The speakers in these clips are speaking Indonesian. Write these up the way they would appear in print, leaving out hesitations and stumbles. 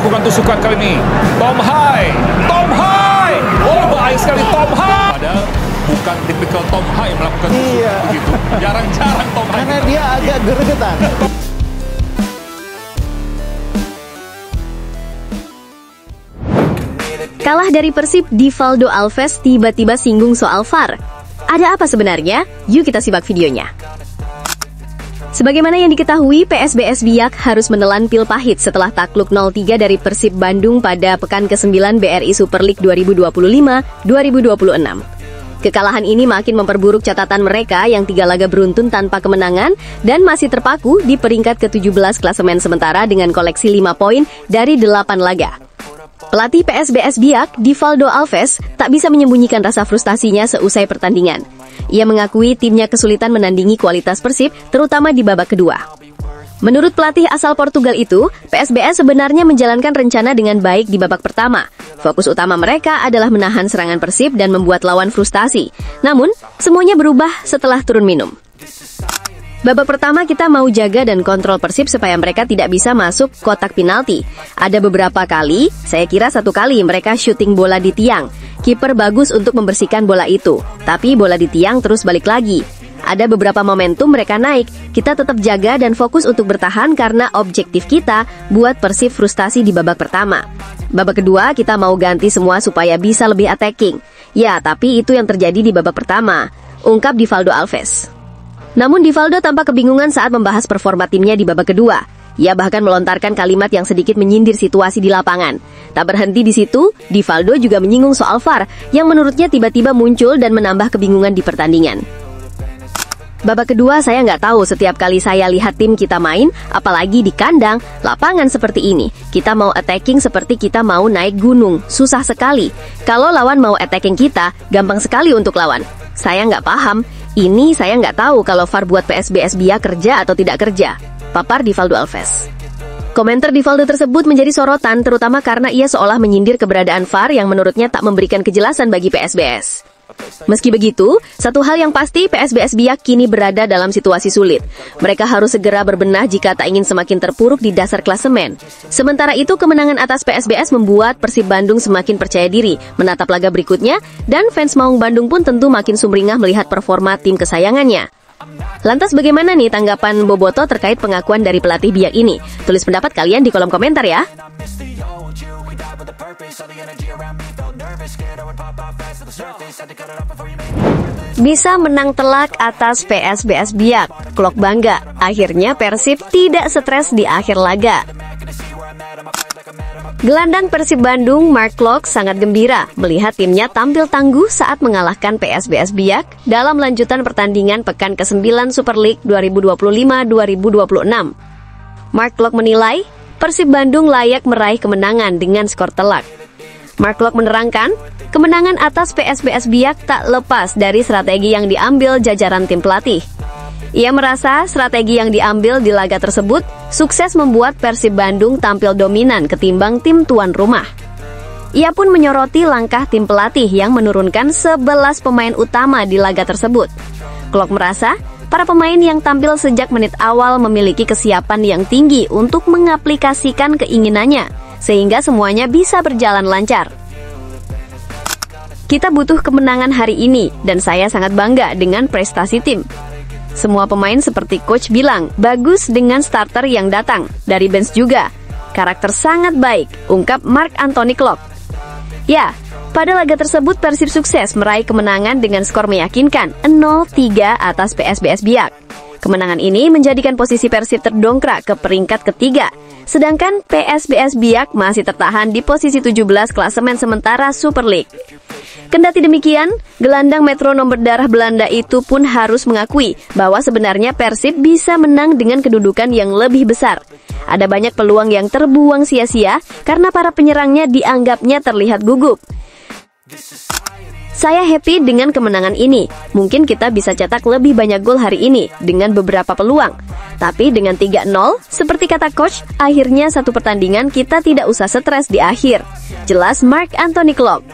melakukan tusukan kali ini. Tom Hai. Oh, baik sekali Tom Hai. Padahal bukan tipikal Tom Hai yang melakukan tusukan begitu. Jarang-jarang Tom Hai. Karena dia agak gregetan. Kalah dari Persib, Divaldo Alves tiba-tiba singgung soal VAR. Ada apa sebenarnya? Yuk kita simak videonya. Sebagaimana yang diketahui, PSBS Biak harus menelan pil pahit setelah takluk 0-3 dari Persib Bandung pada pekan ke-9 BRI Super League 2025-2026. Kekalahan ini makin memperburuk catatan mereka yang 3 laga beruntun tanpa kemenangan dan masih terpaku di peringkat ke-17 klasemen sementara dengan koleksi 5 poin dari 8 laga. Pelatih PSBS Biak, Divaldo Alves, tak bisa menyembunyikan rasa frustasinya seusai pertandingan. Ia mengakui timnya kesulitan menandingi kualitas Persib, terutama di babak kedua. Menurut pelatih asal Portugal itu, PSBS sebenarnya menjalankan rencana dengan baik di babak pertama. Fokus utama mereka adalah menahan serangan Persib dan membuat lawan frustasi. Namun, semuanya berubah setelah turun minum. Babak pertama kita mau jaga dan kontrol Persib supaya mereka tidak bisa masuk kotak penalti. Ada beberapa kali, saya kira 1 kali mereka syuting bola di tiang. Kiper bagus untuk membersihkan bola itu, tapi bola di tiang terus balik lagi. Ada beberapa momentum mereka naik, kita tetap jaga dan fokus untuk bertahan karena objektif kita buat Persib frustasi di babak pertama. Babak kedua kita mau ganti semua supaya bisa lebih attacking. Ya, tapi itu yang terjadi di babak pertama, ungkap Divaldo Alves. Namun Divaldo tampak kebingungan saat membahas performa timnya di babak kedua. Ia bahkan melontarkan kalimat yang sedikit menyindir situasi di lapangan. Tak berhenti di situ, Divaldo juga menyinggung soal VAR yang menurutnya tiba-tiba muncul dan menambah kebingungan di pertandingan. Babak kedua saya nggak tahu setiap kali saya lihat tim kita main, apalagi di kandang, lapangan seperti ini. Kita mau attacking seperti kita mau naik gunung, susah sekali. Kalau lawan mau attacking kita, gampang sekali untuk lawan. Saya nggak paham. Ini saya nggak tahu kalau VAR buat PSBS Biak kerja atau tidak kerja, papar Divaldo Alves. Komentar Divaldo tersebut menjadi sorotan terutama karena ia seolah menyindir keberadaan VAR yang menurutnya tak memberikan kejelasan bagi PSBS. Meski begitu, satu hal yang pasti PSBS Biak kini berada dalam situasi sulit. Mereka harus segera berbenah jika tak ingin semakin terpuruk di dasar klasemen. Sementara itu, kemenangan atas PSBS membuat Persib Bandung semakin percaya diri menatap laga berikutnya, dan fans Maung Bandung pun tentu makin sumringah melihat performa tim kesayangannya. Lantas bagaimana nih tanggapan Boboto terkait pengakuan dari pelatih Biak ini? Tulis pendapat kalian di kolom komentar ya. Bisa menang telak atas PSBS Biak, Klok bangga. Akhirnya Persib tidak stres di akhir laga. Gelandang Persib Bandung, Mark Klok, sangat gembira melihat timnya tampil tangguh saat mengalahkan PSBS Biak dalam lanjutan pertandingan pekan ke-9 Super League 2025-2026. Mark Klok menilai Persib Bandung layak meraih kemenangan dengan skor telak. Mark Klok menerangkan, kemenangan atas PSBS Biak tak lepas dari strategi yang diambil jajaran tim pelatih. Ia merasa strategi yang diambil di laga tersebut sukses membuat Persib Bandung tampil dominan ketimbang tim tuan rumah. Ia pun menyoroti langkah tim pelatih yang menurunkan 11 pemain utama di laga tersebut. Klok merasa, para pemain yang tampil sejak menit awal memiliki kesiapan yang tinggi untuk mengaplikasikan keinginannya, sehingga semuanya bisa berjalan lancar. Kita butuh kemenangan hari ini, dan saya sangat bangga dengan prestasi tim. Semua pemain seperti coach bilang, bagus dengan starter yang datang, dari bench juga. Karakter sangat baik, ungkap Mark Anthony Klok. Ya, pada laga tersebut Persib sukses meraih kemenangan dengan skor meyakinkan 0-3 atas PSBS Biak. Kemenangan ini menjadikan posisi Persib terdongkrak ke peringkat ketiga, sedangkan PSBS Biak masih tertahan di posisi 17 klasemen sementara Super League. Kendati demikian, gelandang Metro nomor darah Belanda itu pun harus mengakui bahwa sebenarnya Persib bisa menang dengan kedudukan yang lebih besar. Ada banyak peluang yang terbuang sia-sia karena para penyerangnya dianggapnya terlihat gugup. Saya happy dengan kemenangan ini. Mungkin kita bisa cetak lebih banyak gol hari ini dengan beberapa peluang. Tapi dengan 3-0, seperti kata coach, akhirnya satu pertandingan kita tidak usah stres di akhir. Jelas Mark Anthony Klok.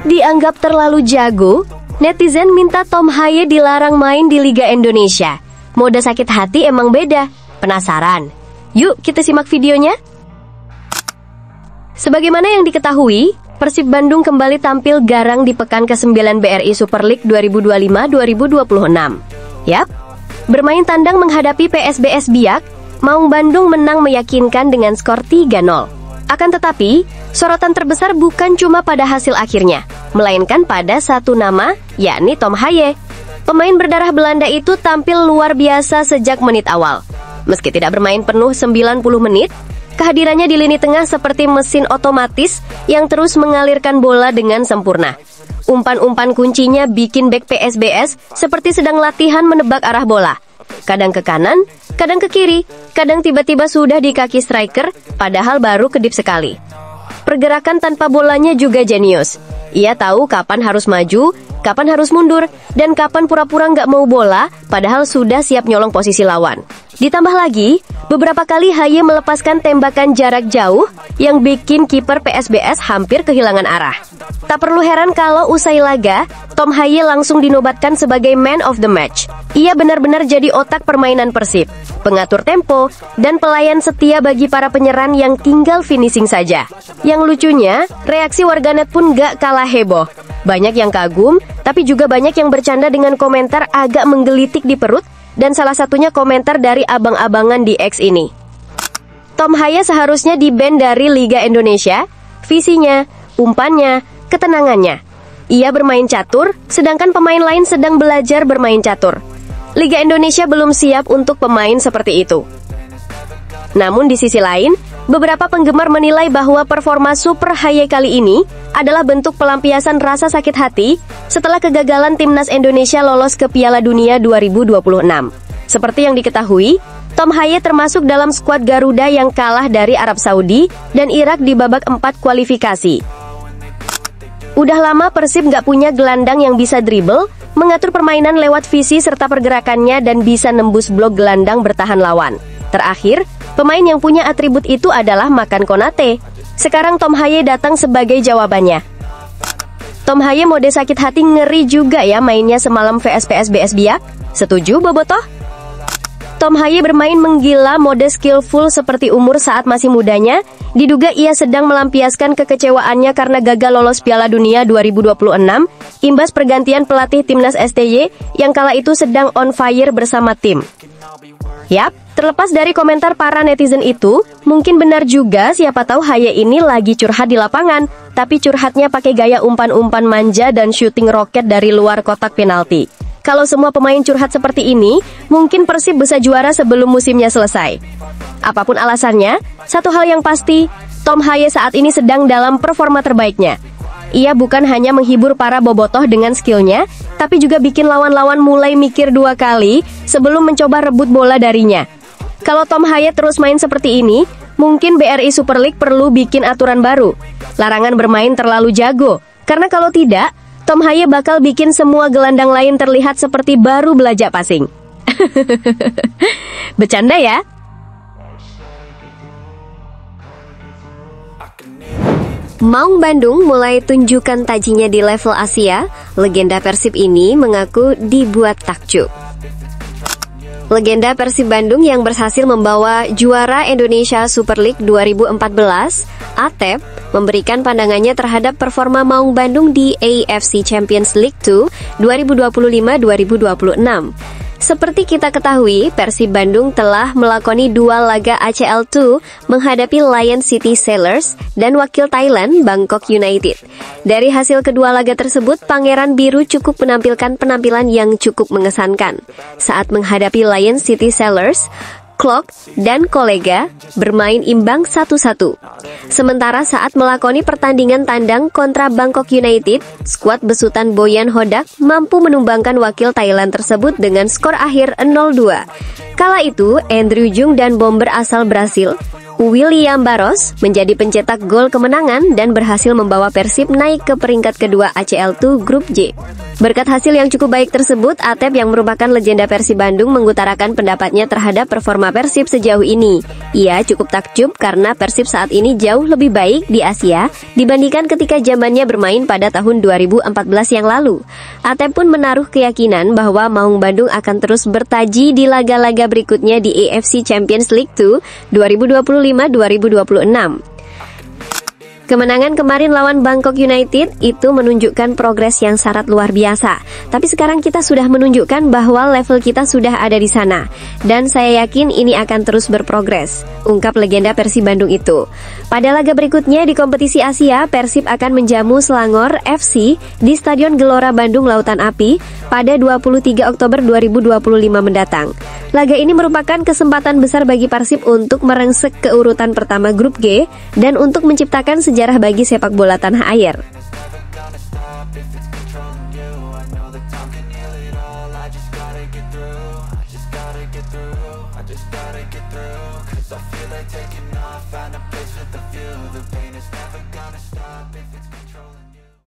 Dianggap terlalu jago, netizen minta Tom Haye dilarang main di Liga Indonesia. Mode sakit hati emang beda. Penasaran? Yuk kita simak videonya. Sebagaimana yang diketahui, Persib Bandung kembali tampil garang di pekan ke-9 BRI Super League 2025-2026. Yap, bermain tandang menghadapi PSBS Biak, Maung Bandung menang meyakinkan dengan skor 3-0. Akan tetapi, sorotan terbesar bukan cuma pada hasil akhirnya, melainkan pada satu nama, yakni Tom Haye. Pemain berdarah Belanda itu tampil luar biasa sejak menit awal. Meski tidak bermain penuh 90 menit, kehadirannya di lini tengah seperti mesin otomatis yang terus mengalirkan bola dengan sempurna. Umpan-umpan kuncinya bikin bek PSBS seperti sedang latihan menebak arah bola. Kadang ke kanan, kadang ke kiri, kadang tiba-tiba sudah di kaki striker, padahal baru kedip sekali. Pergerakan tanpa bolanya juga jenius. Ia tahu kapan harus maju, kapan harus mundur, dan kapan pura-pura nggak mau bola, padahal sudah siap nyolong posisi lawan. Ditambah lagi, beberapa kali Haye melepaskan tembakan jarak jauh yang bikin kiper PSBS hampir kehilangan arah. Tak perlu heran kalau usai laga, Tom Haye langsung dinobatkan sebagai man of the match. Ia benar-benar jadi otak permainan Persib, pengatur tempo, dan pelayan setia bagi para penyerang yang tinggal finishing saja. Yang lucunya, reaksi warganet pun gak kalah heboh. Banyak yang kagum, tapi juga banyak yang bercanda dengan komentar agak menggelitik di perut, dan salah satunya komentar dari abang-abangan di X ini. Tom Haye seharusnya di-ban dari Liga Indonesia, visinya, umpannya, ketenangannya. Ia bermain catur, sedangkan pemain lain sedang belajar bermain catur. Liga Indonesia belum siap untuk pemain seperti itu. Namun di sisi lain, beberapa penggemar menilai bahwa performa Super Haye kali ini adalah bentuk pelampiasan rasa sakit hati setelah kegagalan timnas Indonesia lolos ke Piala Dunia 2026. Seperti yang diketahui, Tom Haye termasuk dalam skuad Garuda yang kalah dari Arab Saudi dan Irak di babak 4 kualifikasi. Udah lama Persib nggak punya gelandang yang bisa dribble, mengatur permainan lewat visi serta pergerakannya dan bisa nembus blok gelandang bertahan lawan. Terakhir, pemain yang punya atribut itu adalah Makan Konate. Sekarang Tom Haye datang sebagai jawabannya. Tom Haye mode sakit hati ngeri juga ya mainnya semalam vs PSBS Biak. Setuju Bobotoh? Tom Haye bermain menggila mode skillful seperti umur saat masih mudanya. Diduga ia sedang melampiaskan kekecewaannya karena gagal lolos Piala Dunia 2026, imbas pergantian pelatih timnas STY yang kala itu sedang on fire bersama tim. Yap, terlepas dari komentar para netizen itu, mungkin benar juga siapa tahu Haye ini lagi curhat di lapangan, tapi curhatnya pakai gaya umpan-umpan manja dan shooting roket dari luar kotak penalti. Kalau semua pemain curhat seperti ini, mungkin Persib bisa juara sebelum musimnya selesai. Apapun alasannya, satu hal yang pasti, Tom Haye saat ini sedang dalam performa terbaiknya. Ia bukan hanya menghibur para bobotoh dengan skillnya, tapi juga bikin lawan-lawan mulai mikir 2 kali sebelum mencoba rebut bola darinya. Kalau Tom Haye terus main seperti ini, mungkin BRI Super League perlu bikin aturan baru. Larangan bermain terlalu jago, karena kalau tidak, Tom Haye bakal bikin semua gelandang lain terlihat seperti baru belajar passing. Bercanda ya? Maung Bandung mulai tunjukkan tajinya di level Asia. Legenda Persib ini mengaku dibuat takjub. Legenda Persib Bandung yang berhasil membawa juara Indonesia Super League 2014, Atep, memberikan pandangannya terhadap performa Maung Bandung di AFC Champions League 2 2025-2026. Seperti kita ketahui, Persib Bandung telah melakoni 2 laga ACL 2 menghadapi Lion City Sailors dan wakil Thailand Bangkok United. Dari hasil kedua laga tersebut, Pangeran Biru cukup menampilkan penampilan yang cukup mengesankan. Saat menghadapi Lion City Sailors, Klok dan kolega bermain imbang 1-1. Sementara saat melakoni pertandingan tandang kontra Bangkok United, skuad besutan Boyan Hodak mampu menumbangkan wakil Thailand tersebut dengan skor akhir 0-2. Kala itu, Andrew Jung dan bomber asal Brasil, William Barros, menjadi pencetak gol kemenangan dan berhasil membawa Persib naik ke peringkat kedua ACL2 Grup J. Berkat hasil yang cukup baik tersebut, Atep yang merupakan legenda Persib Bandung mengutarakan pendapatnya terhadap performa Persib sejauh ini. Ia cukup takjub karena Persib saat ini jauh lebih baik di Asia dibandingkan ketika zamannya bermain pada tahun 2014 yang lalu. Atep pun menaruh keyakinan bahwa Maung Bandung akan terus bertaji di laga-laga berikutnya di AFC Champions League 2 2025-2026. Kemenangan kemarin lawan Bangkok United itu menunjukkan progres yang sangat luar biasa. Tapi sekarang kita sudah menunjukkan bahwa level kita sudah ada di sana. Dan saya yakin ini akan terus berprogres, ungkap legenda Persib Bandung itu. Pada laga berikutnya di kompetisi Asia, Persib akan menjamu Selangor FC di Stadion Gelora Bandung Lautan Api pada 23 Oktober 2025 mendatang. Laga ini merupakan kesempatan besar bagi Persib untuk merengsek ke urutan pertama Grup G dan untuk menciptakan sejarah bagi sepak bola tanah air. Taking off, find a place with a view. The pain is never gonna stop if it's control.